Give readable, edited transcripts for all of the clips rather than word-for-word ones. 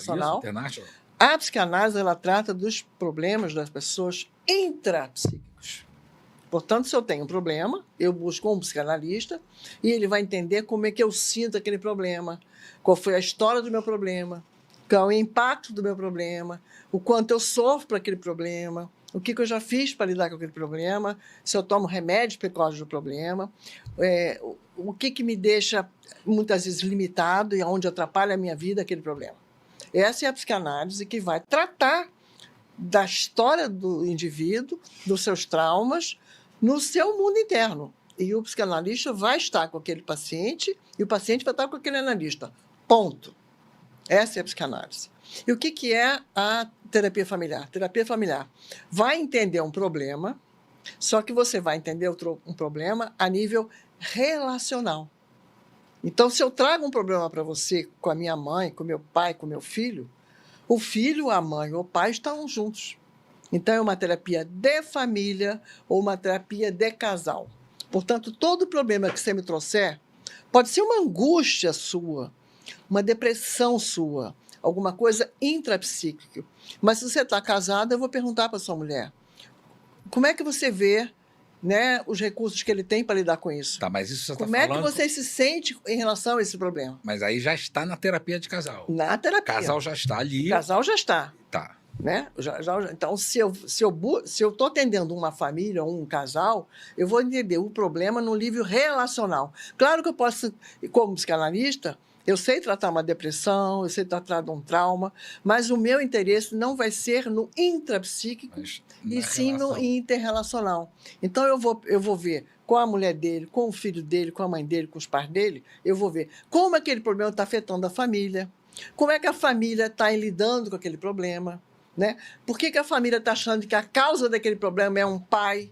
Isso, Internacional. International. A psicanálise, ela trata dos problemas das pessoas intrapsíquicos. Portanto, se eu tenho um problema, eu busco um psicanalista e ele vai entender como é que eu sinto aquele problema, qual foi a história do meu problema, qual é o impacto do meu problema, o quanto eu sofro para aquele problema, o que eu já fiz para lidar com aquele problema, se eu tomo remédio por causa do problema, o que me deixa, muitas vezes, limitado e onde atrapalha a minha vida aquele problema. Essa é a psicanálise que vai tratar da história do indivíduo, dos seus traumas, no seu mundo interno. E o psicanalista vai estar com aquele paciente e o paciente vai estar com aquele analista. Ponto. Essa é a psicanálise. E o que é a terapia familiar? Terapia familiar vai entender um problema, só que você vai entender um problema a nível relacional. Então, se eu trago um problema para você com a minha mãe, com meu pai, com meu filho, o filho, a mãe ou o pai estão juntos. Então, é uma terapia de família ou uma terapia de casal. Portanto, todo problema que você me trouxer pode ser uma angústia sua, uma depressão sua, alguma coisa intrapsíquica. Mas se você está casado, eu vou perguntar para sua mulher, como é que você vê, né, os recursos que ele tem para lidar com isso? Tá, mas isso você está Como falando... é que você se sente em relação a esse problema? Mas aí já está na terapia de casal. Na terapia. O casal já está ali. O casal já está. Tá. Né? Então, se eu estou atendendo uma família ou um casal, eu vou entender o problema no nível relacional. Claro que eu posso, como psicanalista, eu sei tratar uma depressão, eu sei tratar de um trauma, mas o meu interesse não vai ser no intrapsíquico, e sim no interrelacional. Então, eu vou ver com a mulher dele, com o filho dele, com a mãe dele, com os pais dele, eu vou ver como aquele problema está afetando a família, como é que a família está lidando com aquele problema. Né? Por que a família está achando que a causa daquele problema é um pai?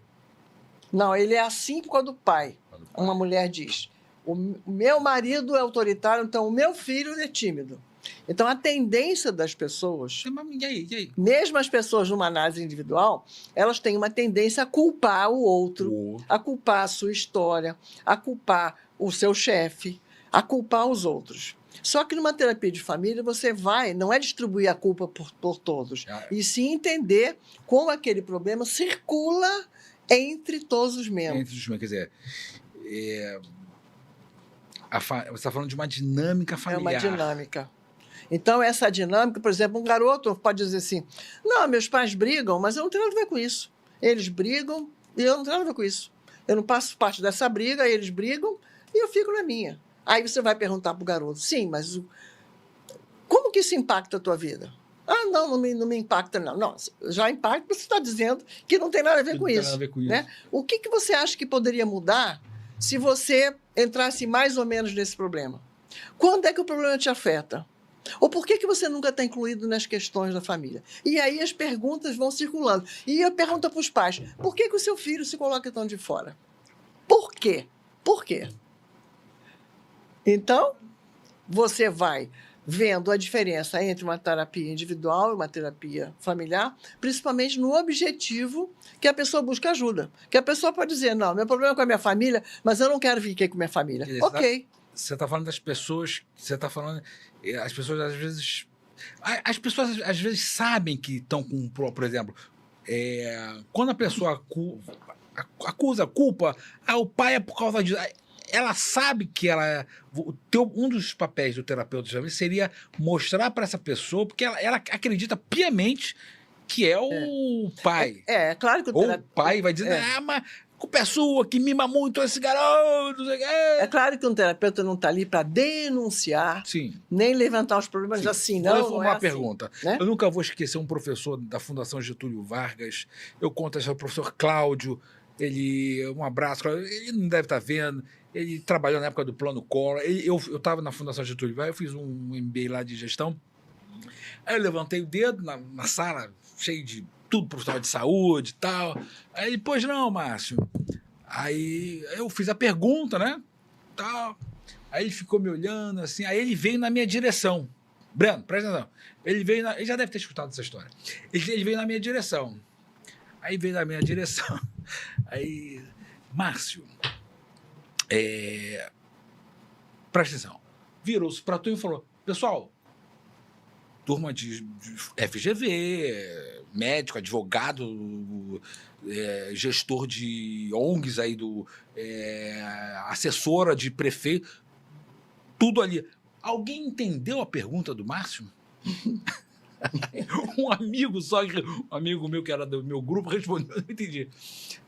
Não, ele é assim por causa do pai. Uma mulher diz, o meu marido é autoritário, então o meu filho é tímido. Então, a tendência das pessoas, E aí? Mesmo as pessoas numa análise individual, elas têm uma tendência a culpar o outro, a culpar a sua história, a culpar o seu chefe, a culpar os outros. Só que numa terapia de família, você não é distribuir a culpa por todos, e sim entender como aquele problema circula entre todos os membros. Entre os membros, quer dizer, você está falando de uma dinâmica familiar. É uma dinâmica. Então, essa dinâmica, por exemplo, um garoto pode dizer assim, não, meus pais brigam, mas eu não tenho nada a ver com isso. Eles brigam e eu não tenho nada a ver com isso. Eu não faço parte dessa briga, eles brigam e eu fico na minha. Aí você vai perguntar para o garoto, sim, mas como que isso impacta a tua vida? Ah, não me impacta, não. Não, já impacta porque você está dizendo que não tem nada a ver com isso. Né? O que você acha que poderia mudar se você entrasse mais ou menos nesse problema? Quando é que o problema te afeta? Ou por que você nunca está incluído nas questões da família? E aí as perguntas vão circulando. E eu pergunto para os pais, por que o seu filho se coloca tão de fora? Por quê? Por quê? Então, você vai vendo a diferença entre uma terapia individual e uma terapia familiar, principalmente no objetivo que a pessoa busca ajuda. Que a pessoa pode dizer, não, meu problema é com a minha família, mas eu não quero ficar com a minha família. Ok. Você está falando das pessoas, você está falando... As pessoas, às vezes... As pessoas, às vezes, sabem que estão com... Por exemplo, quando a pessoa acusa, culpa, o pai é por causa disso... Ela sabe que um dos papéis do terapeuta seria mostrar para essa pessoa, porque ela acredita piamente que é o pai. É claro que o pai vai dizer, mas a culpa é sua, que mima muito esse garoto. É claro que um terapeuta não está ali para denunciar, sim, nem levantar os problemas assim, não. Vou uma pergunta. Né? Eu nunca vou esquecer um professor da Fundação Getúlio Vargas. Eu conto esse professor Cláudio. Um abraço, ele não deve estar vendo. Ele trabalhou na época do Plano Collor. Eu estava na Fundação Getúlio Vargas, eu fiz um MBA lá de gestão. Aí eu levantei o dedo na sala, cheio de tudo profissional de saúde e tal. Aí ele, pois não, Márcio. Aí eu fiz a pergunta, né? Tal. Aí ele ficou me olhando assim. Aí ele veio na minha direção. Breno, presta atenção. Ele já deve ter escutado essa história. Ele veio na minha direção. Aí veio na minha direção. Aí, Márcio, presta atenção. Virou-se para tu e falou, pessoal, turma de FGV, médico, advogado, gestor de ONGs aí, assessora de prefeito, tudo ali. Alguém entendeu a pergunta do Márcio? Um amigo meu que era do meu grupo respondeu, eu não entendi.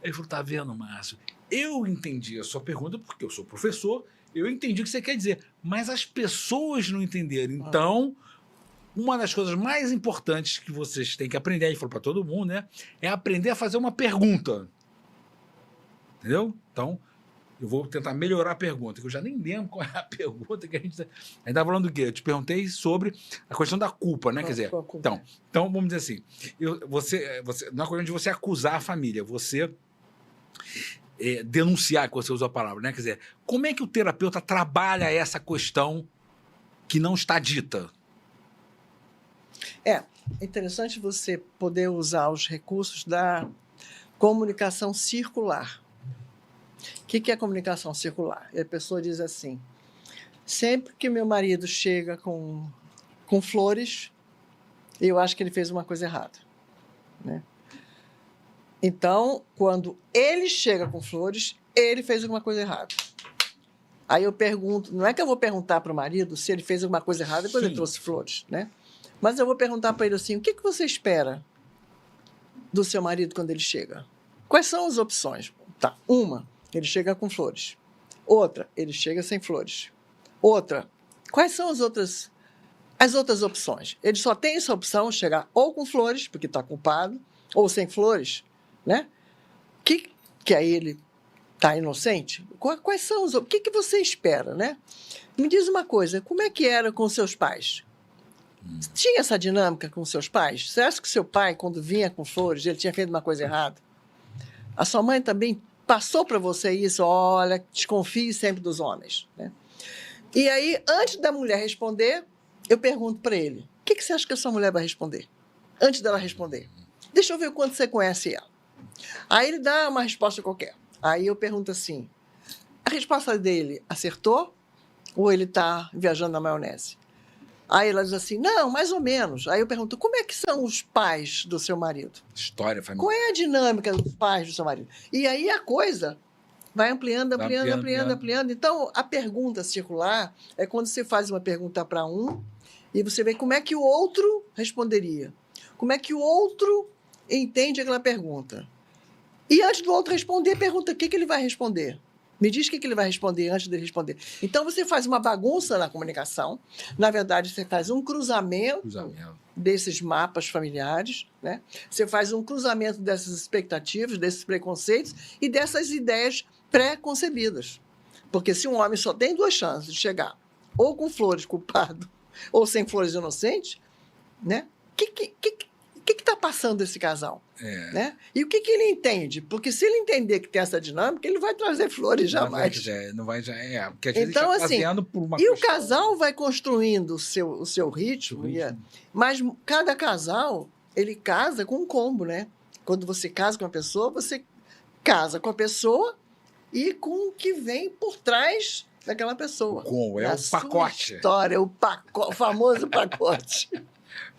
Ele falou, tá vendo, Márcio? Eu entendi a sua pergunta porque eu sou professor, eu entendi o que você quer dizer, mas as pessoas não entenderam. Então, uma das coisas mais importantes que vocês têm que aprender, a gente falou para todo mundo, né? É aprender a fazer uma pergunta. Entendeu? Então, eu vou tentar melhorar a pergunta, que eu já nem lembro qual é a pergunta que a gente estava falando do quê? Eu te perguntei sobre a questão da culpa, né? Quer dizer, então, vamos dizer assim, você, não é questão de você acusar a família, você denunciar, que você usou a palavra, né? Quer dizer, como é que o terapeuta trabalha essa questão que não está dita? É interessante você poder usar os recursos da comunicação circular. O que é comunicação circular? E a pessoa diz assim, sempre que meu marido chega com flores, eu acho que ele fez uma coisa errada, né? Então, quando ele chega com flores, ele fez alguma coisa errada. Aí eu pergunto, não é que eu vou perguntar para o marido se ele fez alguma coisa errada quando ele trouxe flores, né? Mas eu vou perguntar para ele assim, o que você espera do seu marido quando ele chega? Quais são as opções? Tá, uma, ele chega com flores. Outra, ele chega sem flores. Outra, quais são as outras opções? Ele só tem essa opção, chegar ou com flores, porque está culpado, ou sem flores, né? Que aí ele está inocente? Quais são o que você espera, né? Me diz uma coisa, como é que era com seus pais? Tinha essa dinâmica com seus pais? Você acha que seu pai, quando vinha com flores, ele tinha feito uma coisa errada? A sua mãe também passou para você isso? Olha, desconfie sempre dos homens, né? E aí, antes da mulher responder, eu pergunto para ele, o que você acha que a sua mulher vai responder? Antes dela responder. Deixa eu ver o quanto você conhece ela. Aí ele dá uma resposta qualquer. Aí eu pergunto assim, a resposta dele acertou ou ele está viajando na maionese? Aí ela diz assim, não, mais ou menos. Aí eu pergunto, como é que são os pais do seu marido? História, família. Qual é a dinâmica dos pais do seu marido? E aí a coisa vai ampliando. Então, a pergunta circular é quando você faz uma pergunta para um e você vê como é que o outro responderia. Como é que o outro entende aquela pergunta. E antes do outro responder, pergunta o que ele vai responder. Me diz o que ele vai responder antes de responder. Então, você faz uma bagunça na comunicação. Na verdade, você faz um cruzamento desses mapas familiares, né? Você faz um cruzamento dessas expectativas, desses preconceitos e dessas ideias pré-concebidas. Porque se um homem só tem duas chances de chegar ou com flores culpado ou sem flores inocentes, né? O que está passando esse casal? Né? E o que ele entende? Porque se ele entender que tem essa dinâmica, ele vai trazer flores jamais. Não vai, porque às vezes então, está assim, por uma o casal vai construindo o seu ritmo, mas cada casal, ele casa com um combo, né? Quando você casa com uma pessoa, você casa com a pessoa e com o que vem por trás daquela pessoa. O pacote. História, o famoso pacote.